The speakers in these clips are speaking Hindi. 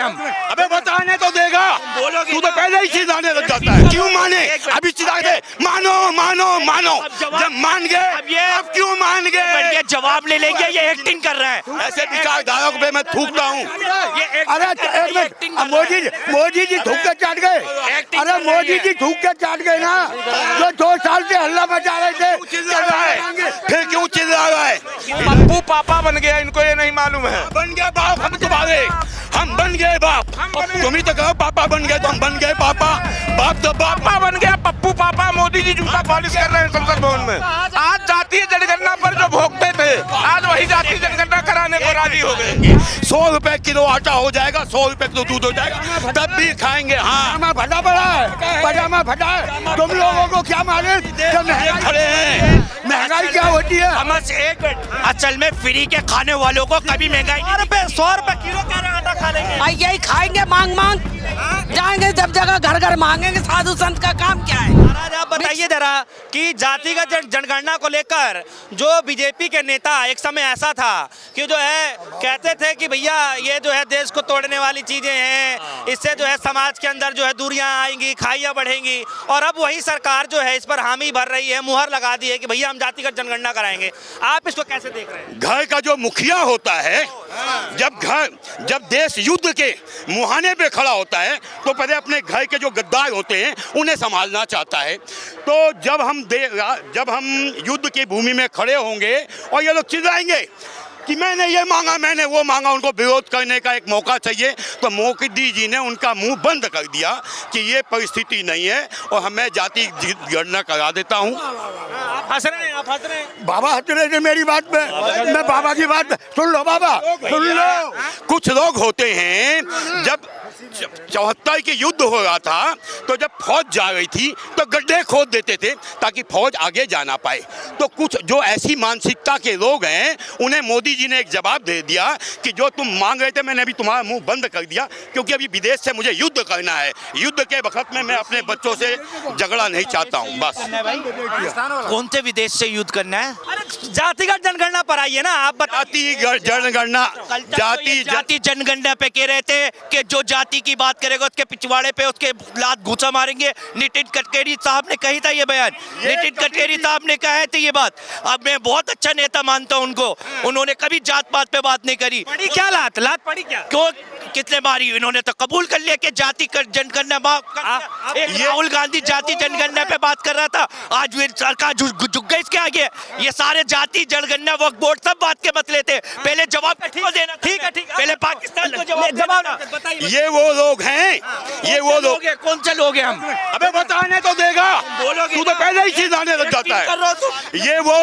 हम। अबे बताने तो देगा, बोलोगे तू तो पहले ही चिल्लाने लग जाता है। क्यों माने? अभी चिल्ला दे, मानो मानो मानो। जब मान गए अब क्यों मान गए? ये जवाब ले लेंगे, ये एक्टिंग कर रहा है। ऐसे विचारधारा पे मैं थूकता हूँ। अरे एक मिनट, मोदी जी थूक के चाट गए। अरे मोदी जी थूक के चाट गए ना, जो 2 साल से हल्ला मचा रहे थे। फिर क्यों चिल्ला रहा है? पप्पू पापा बन गया, इनको ये नहीं मालूम है। बन गए बाप हम तुम्हारे, हम बन गए बाप। तुम ही तो कहो पापा बन गए, तो हम बन गए पापा। बाप तो बाप पापा बन गया, पप्पू पापा। मोदी जी जूता पॉलिश कर रहे हैं संसद भवन में। आज जातीय जनगणना पर जो भोगते थे, आज वही जातीय जनगणना कराने को राजी हो गए। 100 रुपए किलो आटा हो जाएगा, 100 रुपए किलो दूध हो जाएगा, तब भी खाएंगे। हाँ पजामा फटा पड़ा है, पजामा फटा है। तुम लोगों को क्या मालूम जब खड़े हैं। महंगाई क्या होती है? समझ एक मिनट, असल में फ्री के खाने वालों को कभी महंगाई 100 रुपए किलो कह रहे हैं आटा खा लेंगे। भाई यही खाएंगे मांग मांग, जाएंगे जब जगह घर घर मांगेंगे। साधु संत का काम क्या है? महाराज आप बताइए जरा कि जातिगत जनगणना को लेकर जो बीजेपी के नेता, एक समय ऐसा था कि जो है कहते थे कि भैया ये जो है देश को तोड़ने वाली चीजें हैं, इससे जो है समाज के अंदर जो है दूरियां आएंगी, खाइयां बढ़ेंगी, और अब वही सरकार जो है इस पर हामी भर रही है, मुहर लगा दी है कि भैया हम जातिगत जनगणना कराएंगे। आप इसको कैसे देख रहे हैं? घर का जो मुखिया होता है, जब देश युद्ध के मुहाने पे खड़ा होता है, तो पहले अपने घर के जो गद्दार होते हैं उन्हें संभालना चाहता है। तो जब हम युद्ध की भूमि में खड़े होंगे और ये लोग चिल्लाएंगे कि मैंने ये मांगा, मैंने वो मांगा, उनको विरोध करने का एक मौका चाहिए, तो मोदी जी ने उनका मुंह बंद कर दिया कि ये परिस्थिति नहीं है और हमें जाति गणना करा देता हूँ। आप हंस रहे हैं, आप हंस रहे हैं। बाबा हंस रहे थे मेरी बात पे, मैं बाबा की बात पे। सुन लो बाबा, सुन लो। कुछ लोग होते हैं, जब 74 के युद्ध हो रहा था तो जब फौज जा रही थी तो गड्ढे खोद देते थे ताकि फौज आगे जा ना पाए। तो कुछ जो ऐसी मानसिकता के लोग हैं, उन्हें मोदी जी ने एक जवाब दे दिया कि जो तुम मांग रहे थे मैंने अभी तुम्हारा मुंह बंद कर दिया, क्योंकि अभी विदेश से मुझे युद्ध करना है। युद्ध के वक्त में मैं अपने बच्चों से झगड़ा नहीं चाहता हूँ। बस कौन से विदेश से युद्ध करना है? अरे जातिगत जनगणना पर आइए ना आप। जनगणना जाति जनगणना पे कह रहे थे कि जो जाति की बात करेगा उसके पिछवाड़े पे उसके लात घूसा मारेंगे। नितिन गडकरी साहब ने कही था ये बयान, नितिन गडकरी साहब ने कहे थे ये बात। अब मैं बहुत अच्छा नेता मानता हूँ उनको, उन्होंने कभी जात पात पे बात नहीं करी। पड़ी क्या लात पड़ी क्या? क्यों कितने मारी? इन्होंने तो कबूल कर लिया कि जाति जनगणना राहुल गांधी जाति जनगणना पे बात कर रहा था, आज वे सरकार झुक गई इसके आगे। ये सारे जाति जनगणना वक्फ बोर्ड सब बात के मसले थे, पहले जवाब देना। ठीक है पहले पाकिस्तान को जवाब बताइए। ये वो लोग हैं, ये वो लोग कौन से लोग हैं हम? अबे बताने तो देगा, बोलोगे तू तो पहले ही चिल्लाने लग जाता है। ये वो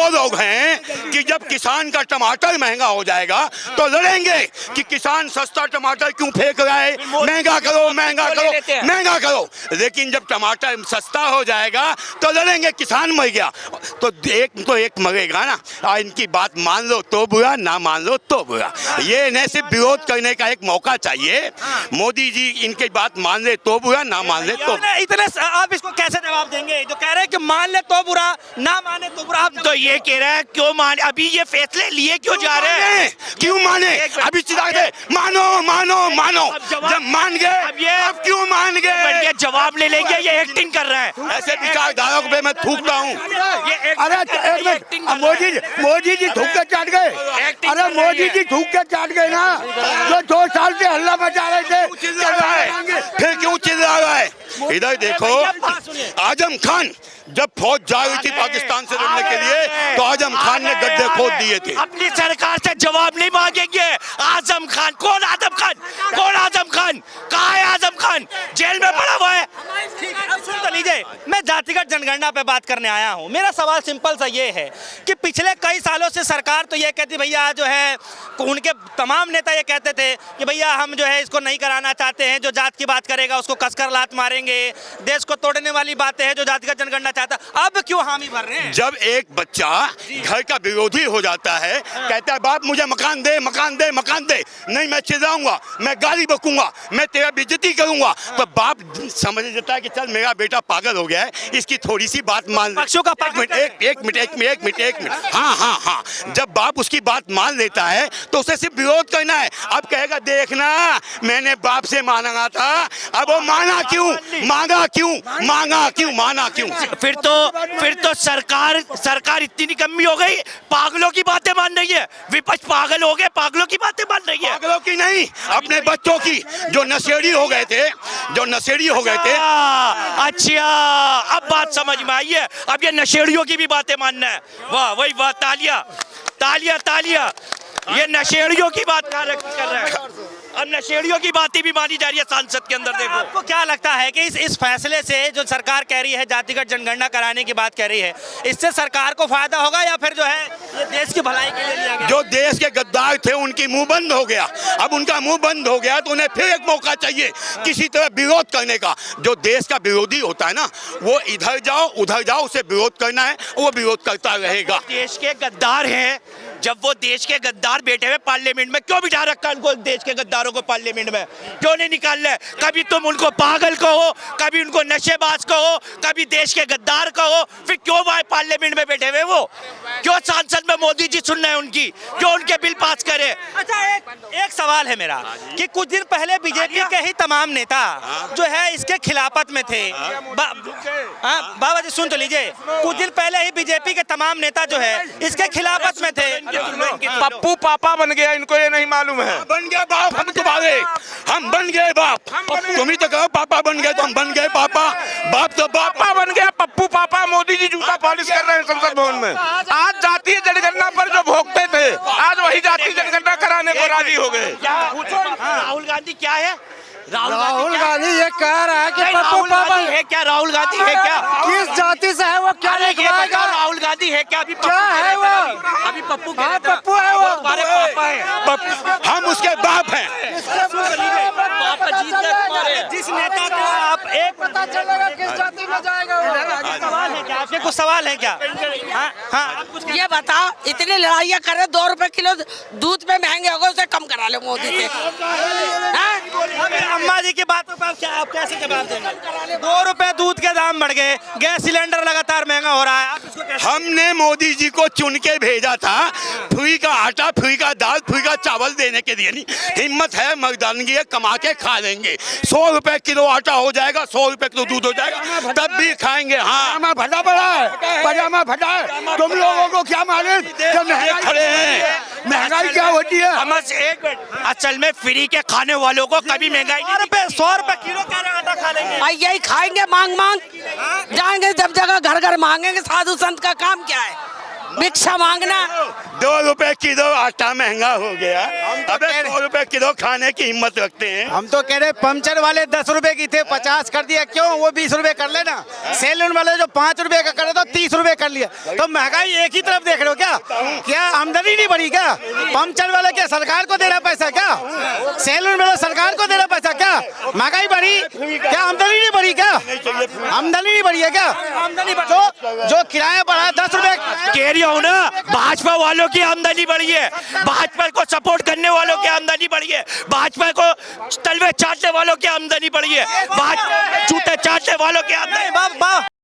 लोग हैं कि जब किसान का टमाटर महंगा हो जाएगा तो लड़ेंगे कि किसान सस्ता टमाटर क्यों फेंक रहा है, महंगा करो महंगा करो महंगा करो। लेकिन जब टमाटर सस्ता हो जाएगा तो लड़ेंगे किसान मर गया तो एक मरेगा ना। इनकी बात मान लो तो बुरा, ना मान लो तो बुरा। ये इन्हें सिर्फ विरोध करने का एक मौका चाहिए। मोदी जी इनकी बात मान ले तो बुरा, ना मान ले तो। इतने आप इसको कैसे जवाब देंगे? जो कह रहे हैं कि मान ले तो बुरा, ना माने तो बुरा। आप तो ये कह रहे हैं क्यों माने, अभी ये फैसले लिए क्यों जा रहे हैं? क्यों माने? अभी चिल्ला दे, मानो मानो मानो। जब मान गए अब क्यों मान गए? ये जवाब ले लेंगे, ये एक्टिंग कर रहा है। ऐसे विचारधारा पे मैं थूकता हूँ। अरे एक मिनट, मोदी जी थूक के चाट गए। अरे मोदी जी थूक के चाट गए ना, जो 2 साल से हल्ला मचा रहे थे। फिर क्यों चिल्ला रहा है? इधर देखो, आजम खान जब फौज जा रही थी पाकिस्तान से लड़ने के लिए तो आजम खान ने गड्ढे खोद दिए थे। अपनी सरकार से जवाब नहीं मांगेंगे। आजम खान कौन? आजम खान कौन? आजम खान कहाँ है? आजम खान जेल में पड़ा हुआ है। सुन तो लीजिए, मैं जातिगत जनगणना पे बात करने आया हूँ। मेरा सवाल सिंपल सा ये है कि पिछले कई सालों से सरकार तो ये कहती भैया जो है, उनके तमाम नेता ये कहते थे कि भैया हम जो है इसको नहीं कराना चाहते हैं, जो जात की बात करेगा उसको कसकर लात मारेंगे, देश को तोड़ने वाली बातें हैं जो जातिगत जनगणना चाहता। अब क्यों हामी भर रहे हैं? जब एक बच्चा घर का विरोधी हो जाता है, कहता है बाप मुझे मकान दे मकान दे मकान दे, नहीं मैं चिल्लाऊंगा, मैं गाली बकूंगा, मैं तेरा बेइज्जती करूंगा, तो बाप समझ जाता है कि चल मेरा बेटा पागल हो गया है, इसकी थोड़ी सी बात मान ले। पक्षों का एक मिनट। हाँ, जब बाप उसकी बात मान लेता है तो उसे सिर्फ विरोध करना है। अब कहेगा देखना मैंने बाप से मांगा था, अब वो माना क्यों? फिर तो सरकार इतनी निकम्मी हो गई, पागलों की बातें मान रही है। विपक्ष पागल हो गए, पागलों की बातें मान रही है। पागलों की नहीं, अपने बच्चों की जो नशेड़ी हो गए थे। अच्छा, अब बात समझ में आई है। अब ये नशेड़ियों की भी बातें मानना है। वाह, वही बात, तालियां। ये नशेड़ियों की बात कर रहा है। अब नशेड़ियों की बातें भी मानी जा रही है सांसद के अंदर। देखो, आपको क्या लगता है कि इस फैसले से जो सरकार कह रही है जातिगत जनगणना कराने की बात कह रही है, इससे सरकार को फायदा होगा या फिर जो है ये देश की भलाई के लिए लिया गया? जो देश के गद्दार थे उनकी मुंह बंद हो गया। अब उनका मुंह बंद हो गया तो उन्हें फिर एक मौका चाहिए किसी तरह विरोध करने का। जो देश का विरोधी होता है ना, वो इधर जाओ उधर जाओ, उसे विरोध करना है, वो विरोध करता रहेगा। देश के गद्दार हैं, जब वो देश के गद्दार बैठे हुए पार्लियामेंट में, क्यों बिठा रखा उनको? देश के गद्दारों को पार्लियामेंट में क्यों नहीं निकाल रहे? कभी तुम उनको पागल कहो, कभी उनको नशेबाज कहो, कभी देश के गद्दार कहो, फिर क्यों पार्लियामेंट में बैठे हुए? वो क्यों सांसद में मोदी जी सुन रहे हैं उनकी? क्यों उनके बिल पास करे? अच्छा, एक सवाल है मेरा कि कुछ दिन पहले बीजेपी के ही तमाम नेता जो है इसके खिलाफत में थे। बाबा जी सुन तो लीजिए, कुछ दिन पहले ही बीजेपी के तमाम नेता जो है इसके खिलाफत में थे। पप्पू पापा बन गया, इनको ये नहीं मालूम है। बन गए बाप हम तुम्हारे, हम बन गए बाप। तुम ही तो कहो पापा बन गए, तो हम बन गए पापा। बाप तो पापा बन गया, पप्पू पापा। मोदी जी जूता पॉलिश कर रहे हैं संसद भवन में। आज जातीय जनगणना पर जो भोगते थे, आज वही जातीय जनगणना कराने को राजी हो गए। राहुल गांधी क्या है? राहुल गांधी ये कह रहा है कि पप्पू पापा है क्या? राहुल गांधी है क्या? किस जाति से है वो क्या अरे ये लिखवाएगा? बताओ, राहुल गांधी है क्या? अभी क्या है वो? अभी पप्पू हाँ, पप्पू है वो। तुम्हारे पापा है। हम उसके बाप हैं। पापा जीत गए तुम्हारे। जिस नेता को आप एक पता चलेगा किस जाति में जाएगा वो। सवाल है क्या? आपके कुछ सवाल है क्या? हाँ, ये बताओ, इतनी लड़ाइयाँ कर रहे, 2 रुपए किलो दूध पे महंगे हो गए, उसे कम करा ले मोदी से। हाँ? अम्मा जी की बातों पर आप कैसे जवाब देंगे? 2 रुपए दूध के दाम बढ़ गए, गैस सिलेंडर लगातार महंगा हो रहा है, आप इसको कैसे? हमने मोदी जी को चुन के भेजा था, फ्री का आटा, फ्री का दाल, फ्री का चावल देने के लिए नहीं। हिम्मत है, मर्दानगी है, कमा के खा लेंगे। 100 रुपए किलो आटा हो जाएगा, 100 रुपए किलो दूध हो जाएगा, तब भी खाएंगे। हाँ, पजामा फटा है। तुम लोगों को क्या मालूम जब महंगाई खड़े हैं। महंगाई क्या होती है? समझ, एक मिनट, असल में फ्री के खाने वालों को कभी महंगाई 100 रुपए किलो कह रहे आटा खा लेंगे। भाई यही खाएंगे मांग जाएंगे, जब जगह घर घर मांगेंगे। साधु संत का काम क्या है? भिक्षा मांगना। 2 रुपए किलो आटा महंगा हो गया, अबे 100 रुपए किलो खाने की हिम्मत रखते हैं। हम तो कह रहे पंचर वाले 10 रुपए की थे 50 कर दिया, क्यों? वो 20 रुपए कर लेना। सैलून वाले जो 5 रुपए का करे तो 30 रुपए कर लिया। तो महंगाई एक ही तरफ देख रहे हो क्या? क्या आमदनी नहीं बढ़ी क्या? पंचर वाले क्या सरकार को दे रहा पैसा क्या? सैलून वाले सरकार को दे रहा पैसा क्या? महंगाई बढ़ी क्या? आमदनी नहीं बढ़ी क्या? आमदनी नहीं बढ़ी है क्या? जो किराया बढ़ा 10 रुपए कह रही हूं ना, भाजपा वालों की आमदनी बढ़ी है, भाजपा को सपोर्ट करने वालों की आमदनी बढ़ी है, भाजपा को तलवे चाटने वालों की आमदनी बढ़ी है, जूते चाटने वालों की आमदनी।